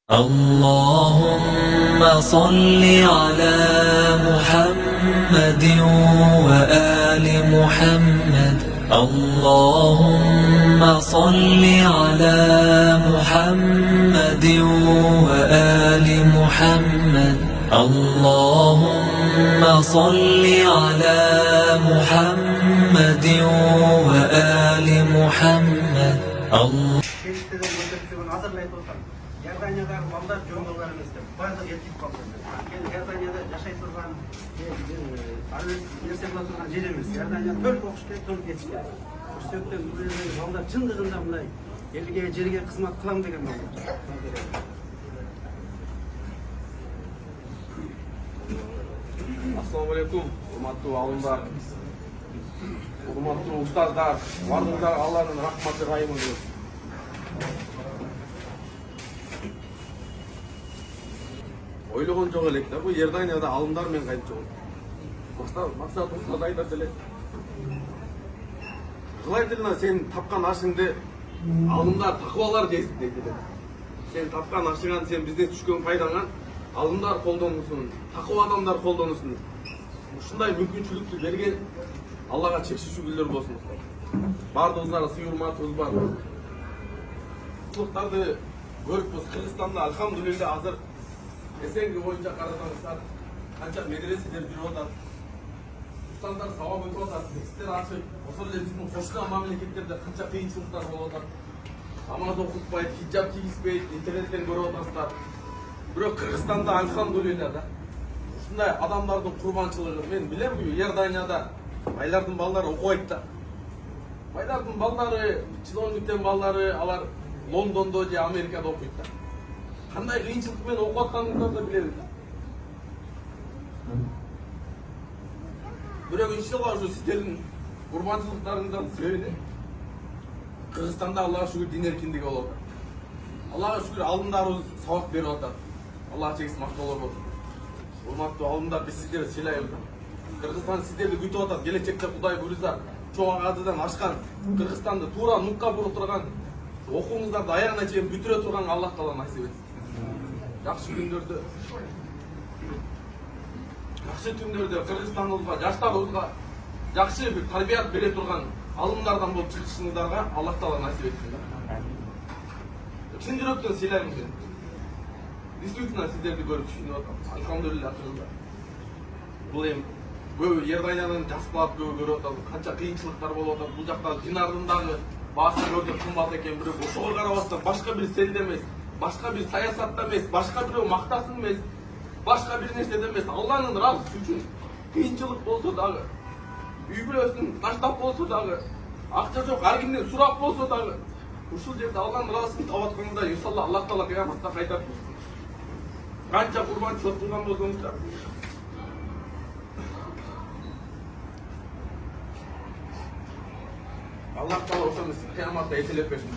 اللهم صل على محمد وآل محمد. اللهم صل على محمد وآل محمد. اللهم صل على محمد وآل محمد. Gerdaniya'dan ballar jongollarımızda bazı yetip kaldı. Gerdaniya'da yaşay turgan nerse kıla turgan жерimiz. Gerdaniya'da tөл kokuşken tөл geçken. Sökten buraya ballar çındığında mınдай elге жерге кызмат кылам деген балдар. Assalamu alaikum, hurmatlı alımlar, hurmatlı ustazlar, bardыңдар Allah'ın rahmeti rayımı diyor. Ойлогон жок элек да, бул Ерданияда алымдар менен кайтып жок. Максат ustaz айтат эле. Кылайдылна сен тапкан ашыңды алымдар такыбалар жесин дейт эле. Сен тапкан ашыңан, сен бизден түшкөн пайдаңан алымдар колдонусун, такып адамдар колдонусун. Ушундай мүмкүнчүлүктү берген Аллага чексиз шүгүрлөр болсун. Бардыгыңыздарга сый урматыбыз бар. Кылыктарды көрүпбүз. Кыргызстанда алхамдулилля азыр эсенги боюнча карасаңыздар канча медреселер жүрүп атат. Ustazlar сабак өтүп атат, тексттер ачып, ошол эле биздин кошкон мамлекеттерде канча кыйынчылыктар болуп атат. Намаз окутпайт, хиджаб кийишпейт, интернеттен көрүп атасыздар. Бирок Кыргызстанда алхамдулилля да ушундай адамдардын курбанчылыгы мен билем, Иорданияда байлардын балдары окубайт да. Байлардын балдары, чиновниктен балдары алар Лондондо же Америкада окуйт да. Кандай кыйынчылык менен окуп атканыңыздарды да билебиз. Бирок иншалла ушу сиздердин курбанчылыктарыңыздын себеби Кыргызстанда Аллага шүгүр дин эркиндиги болуп атат. Аллага шүгүр алымдарыбыз сабак берип атат. Аллага чексиз мактоолор болсун. Урматтуу алымдар, биз сиздерди сыйлайбыз. Кыргызстан сиздерди күтүп атат. Келечекте Кудай буйрса, чоң адыдан ашкан Кыргызстанды туура нукка буруп турган, окууңуздарды аягына чейин бүтүрө турган Аллах Таала насип этсин. Жакшы күндөрдө, жакшы түндөрдө Кыргызстаныбызга, жаштарыбызга жакшы бир тарбият бере турган алымдардан болуп чыгышыңыздарга Аллах Таала насип этсин. Чын жүрөктөн сыйлайм мен. Действительно сиздерди көрүп түшүнүп атам. Алхамдулилля. Бул эми көбү Ерданиядан жаскалап көбү көрүп атат. Канча кыйынчылыктар болуп атат. Бул жакта динардын дагы баасы көрдүк кымбат экен, бирок ошого карабастан башка бир селде эмес, башка бир саясатта эмес, башка бирөө мактасын эмес, башка бир нерседе эмес, Алланын ыраазысы үчүн кыйынчылык болсо дагы, үй бүлөсүн таштап болсо дагы, акча жок ар кимден сурап болсо дагы, ушул жерде Алланын ыраазысын таап атканда иншалла Аллах Таала кыяматта кайтат. Канча курбанчылык кылган болсоңуздар, Аллах Таала ошону кыяматта эселеп берсин.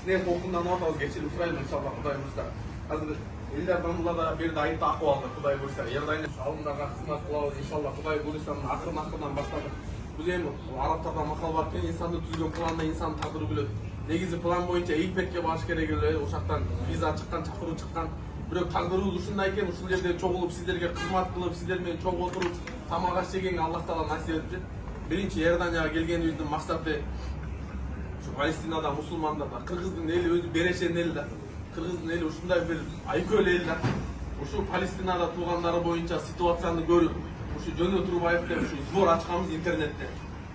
Сиздер толкундан атабыз кечирим сурайм иншалла Кудай буйрса. Азыр Элдардамда берди айытта акыбалда Кудай буйрса. Ердайны алымдарга кызмат кылабыз иншалла Кудай буйрса. Акырын баштадык. Бул эми арабтарда макал бар экен, инсанды түзгөн планда инсан тагдыры билет. Негизи план боюнча Египетке барыш керек эле, ошактан виза чыккан, чакыруу чыккан. Бирок тагдырыбыз ушундай экен, ушул жерде чогулуп сиздерге кызмат кылып, сиздер менен чогуу отуруп тамак аш жегенге Аллах Таала насип этти. Биринчи Иорданияга келгенибиздин максаты ушу Палестинада мусулмандарда, кыргыздын эли өзү берешен эл да. Кыргыздын эли ушундай бир айкөл эл да. Ушу Палестинада туугандары боюнча ситуацияны көрүп, ушу жөнө турбайбы деп ушу сбор ачканбыз интернетте.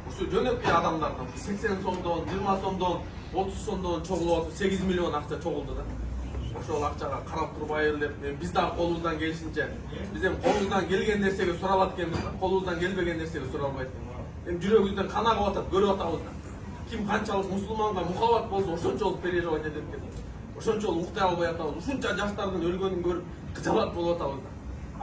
Ушу жөнөкөй адамдардан 80 сомдон, 20 сомдон, 30 сомдон чогулуп атып 8 миллион акча чогулду да. Ошол акчага карап турбайбы деп, биз дагы колубуздан келишинче, биз эми колубуздан келген нерсеге суралат экенбиз, колубуздан келбеген нерсеге суралбайт. Эми жүрөгүбүздөн кан агып атат, көрүп атабыз да. Ким канчалык мусулманга мухаббат болсо ошончолук переживать этет экен. Ошончолук уктай албай атабыз. Ушунча жаштардын өлгөнүн көрүп кыжалат болуп атабыз да.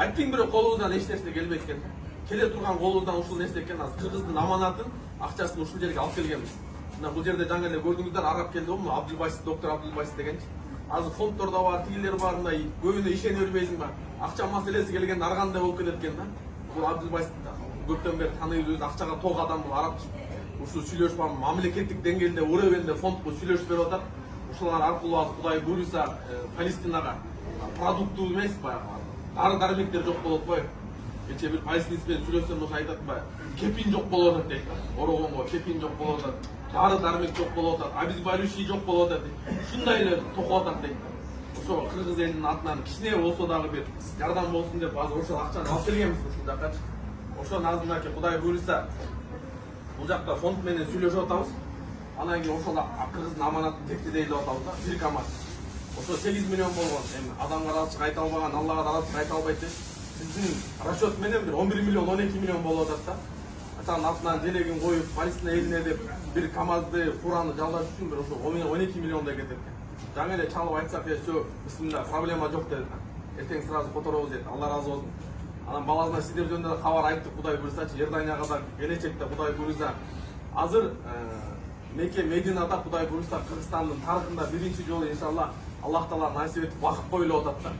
Айттың бирок колубуздан эч нерсе келбейт экен. Келе турган колубуздан ушул нерсе экен, азыр Кыргыздын аманатын, акчасын ушул жерге алып келгенбиз. Мына бул жерде жаңы эле көрдүңүздөр, арап келди го, Абдулбасит, доктор Абдулбасит дегенчи. Азыр фонддордо бар, тигилер бар, мындай көбүнө ишене бербейсиң ба? Акча маселеси келгенде ар кандай болуп кетет экен да. Бул Абдулбасит көптөн бери таныйбыз, өзү акчага ток адам, бул арап. Ушу сүйлөшүп, мамлекеттик деңгээлде, уровенде фондко сүйлөшүп берип атат. ушулар аркылуу азыр Кудай буйруса Палестинага продуктуу эмес баягы дары дармектер жок болот го. Кече бир палестинец менен сүйлөшсөм ошо айтат баягы кепин жок болуп атат дейт. Орогонго кепин жок болуп атат, дары дармек жок болуп атат, обезболивающий жок болуп атат дейт. Ушундай эле токуп атат дейт. Ошо кыргыз элинин атынан кичине болсо дагы бир жардам болсун деп азыр ошол акчаны алып келгенбиз ушул жаккачы. Ошону азырынакы Кудай буйруса бул жакта фонд менен сүйлөшүп атабыз. Анан кийин ошол кыргыздын аманатын тектедей деп атабыз да, бир КАМАЗ. Ошо 8 миллион болгон. Эми адамга ачык айта албаган, Аллага да ачык айта албайт деп. Биздин расчет менен бир 11 миллион, 12 миллион болуп атат да. Ачанын артынан желегин коюп, Палестина элине деп бир КАМАЗды, фураны жалдаш үчүн бир ошо 12 миллиондай кетет. Жаңы эле чалып айтсак, всё, бисмилла, проблема жок деди. Эртең сразу которобуз деди. Алла разы болсун. Анан баласына сиздер жөнүндө да кабар айттык, Кудай буйрсачы, Иорданияга да келечекте Кудай буйрса. Азыр Мекке Мединада Кудай буйрса Кыргызстандын тарыхында биринчи жолу иншалла Аллах Таала насип этип вакыт коюлуп атат да.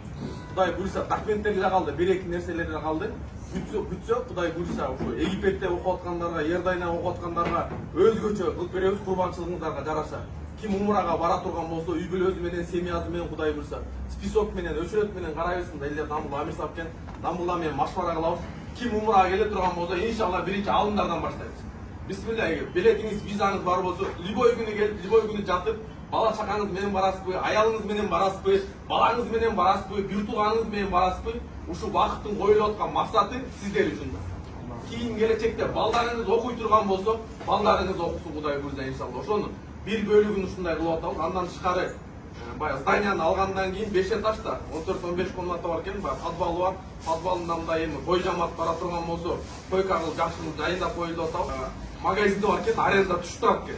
Кудай буйрса документтер эле калды, бир-эки нерселер эле калды. Бүтсө Кудай буйрса ошо Египетте окуп аткандарга, Иорданияда окуп аткандарга өзгөчө кылып беребиз курбанчылыгыңыздарга жараша. Ким умрага бара турган болсо, үй бүлөсү менен, семьясы менен Кудай буйрса список менен, өчрөт менен карайбызсын да. Элдер Дамбулла Амир сап экен, Дамбулла менен машвара кылабыз. Ким умрага келе турган болсо, иншалла биринчи алымдардан баштайбыз. Бисмилла, билетиңиз, визаңыз бар болсо, любой күнү келип, любой күнү жатып, бала чакаңыз менен барасызбы, аялыңыз менен барасызбы, балаңыз менен барасызбы, бир тууганыңыз менен барасызбы, ушул вакыттын коюлуп аткан максаты сиздер үчүн да. Кийин келечекте балдарыңыз окуй турган болсо, балдарыңыз окусун Кудай буйрса иншалла. Ошону бир бөлүгүн ушундай кылып атабыз. Андан тышкары баягы зданияны алгандан кийин 5 этажда 14-15 комната бар экен, баягы подвалы бар. Подвалында мындай эми кой жамат бара турган болсо, койка кылып жакшы жайындап коюлуп атабыз. Магазинде бар экен, аренда түшүп турат экен.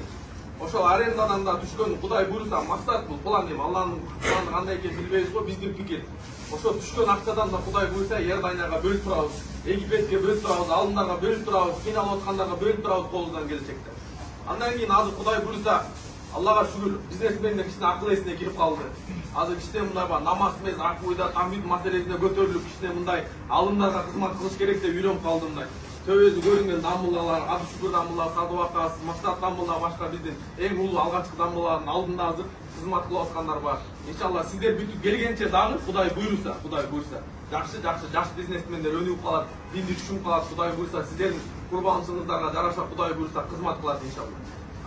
Ошол арендадан да түшкөн Кудай буйрса максат бул план эми Алланын планы кандай экенин билбейбиз го, биздин пикир. Ошо түшкөн акчадан да Кудай буйрса Иорданияга бөлүп турабыз, Египетке бөлүп турабыз, алымдарга бөлүп турабыз, кыйналып аткандарга бөлүп турабыз колубуздан келечекте. Андан кийин азыр Кудай буйрса Аллага шүгүр, бизнесмендер кичине акыл эсине кирип калды. Азыр кичине мындай бар намаз эмес, акыйда, тамбит маселесине көтөрүлүп, кичине мындай алымдарга кызмат кылыш керек деп үйрөнүп калды мындай. Төбөсү көрүнгөн дамбулалар, Абдышүкүр дамбула, Садыбакас, Максат дамбула башка биздин эң улуу алгачкы дамбулалардын алдында азыр кызмат кылып аткандар бар. Иншалла сиздер бүтүп келгенче дагы Кудай буйрса жаш бизнесмендер өнүгүп калат, динди түшүнүп калат. Кудай буйрса сиздердин курбанчылыгыңыздарга жараша Кудай буйрса кызмат кылат иншалла.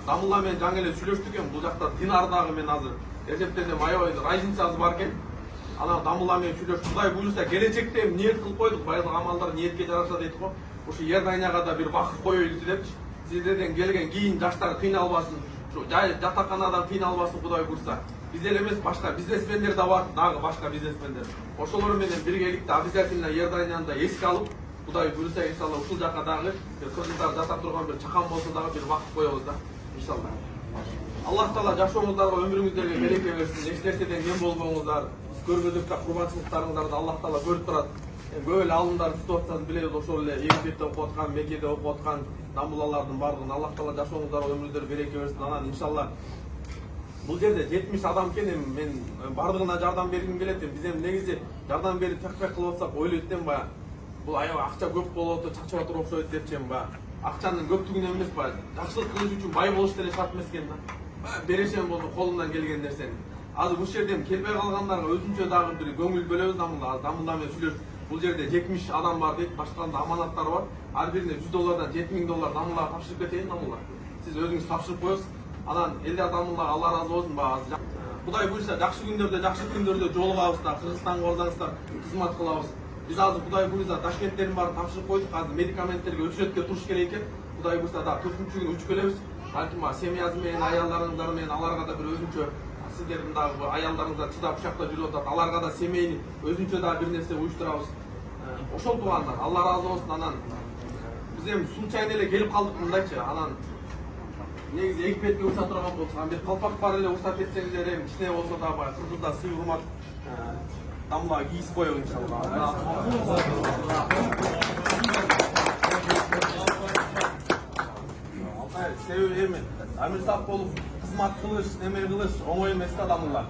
Дамбулла менен жаңы эле сүйлөштүк эми, бул жакта динардагы мен азыр эсептесем аябай разницасы бар экен. Анан Дамбулла менен сүйлөшүп Кудай буйрса келечекте ниет кылып койдук, баягы амалдар ниетке жараша дейт го. Ошо Иорданияга да бир вакыт коелучу депчи. Сиздерден келген кийин жаштар кыйналбасын, ушу жатаканадан кыйналбасын Кудай буйрса. Биз эле эмес, башка бизнесмендер да бар, дагы башка бизнесмендер. Ошолор менен биргеликте обязательно Иорданияны да эске алып, Кудай буйрса иншалла ушул жака дагы кыргыздар жашап турган бир чакан болсо дагы бир вакыт коебуз да иншалла. Аллах Таала жашооңуздарга, өмүрүңүздөргө береке берсин. Эч нерседен кем болбоңуздар. Көргөзүктө курбанчылыктарыңыздарды Аллах Таала көрүп турат. Көп эле алымдар түзүп атсаңыз билебиз, ошол эле Египетте окуп аткан, Меккеде окуп аткан дамбулалардын бардыгын Аллах Таала жашооңуздарга, өмүрүңүздөргө береке берсин. Анан иншалла бул жерде 70 адам экен, эми мен бардыгына жардам бергим келет. Биз эми негизи жардам берип такпек кылып атсак ойлойт эми баягы бул аябай акча көп болуп атат, чачып атыр окшойт депчи эми баягы акчанын көптүгүнөн эмес, баягы жакшылык кылыш үчүн бай болуш деле шарт эмес экен да. Берешем болду колумдан келген нерсени. Азыр бул жерден келбей калгандарга өзүнчө дагы бир көңүл бөлөбүз. Дамбулла менен сүйлөшүп бул жерде 70 адам бар дейт, башкаларында аманаттар бар. Ар бирине $100 $7,000 Дамбуллага тапшырып кетейин. Дамбулла сиз өзүңүз тапшырып коесуз. Анан элдер Дамбуллага Алла разы болсун. Кудай буйрса жакшы күндөрдө жолугабыз да, Кыргызстанга барсаңыздар кызмат кылабыз. Биз азыр Кудай буйрса документтерин баарын тапшырып койдук. Азыр медикаменттерге өчрөткө туруш керек экен. Кудай буйрса да 4-күнү учуп келебиз. Балким семьясы менен, аялдарыңыздар менен аларга да бир өзүнчө, сиздердин дагы аялдарыңыздар чыдап ушакта жүрүп атат. Аларга да семейный өзүнчө дагы бир нерсе уюштурабыз. Ошол туугандар, Алла разы болсун. Анан биз эми случайно эле келип калдык мындайчы. Анан негизи Египетке урса турган болсок, бир калпак бар эле урсат этсеңиздер, эми кичине болсо да баягы кыргызда сый урмат Дамбуллага кийип коелу иншалла. Себеби эми Амир сап болуп кызмат кылыш, неме кылыш оңой эмес да Дамбулла.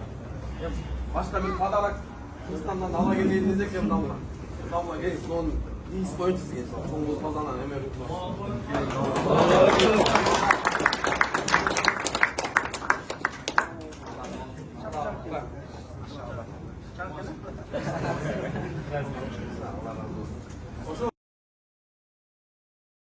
Башка бир подарок Кыргызстандан ала келейин десек эми Дамбулла. Дамбулла келиңиз, onu iyi istoyun çizgin. Çoğunluğu kazanan emeği var. Şarkı ne? Allah razı olsun.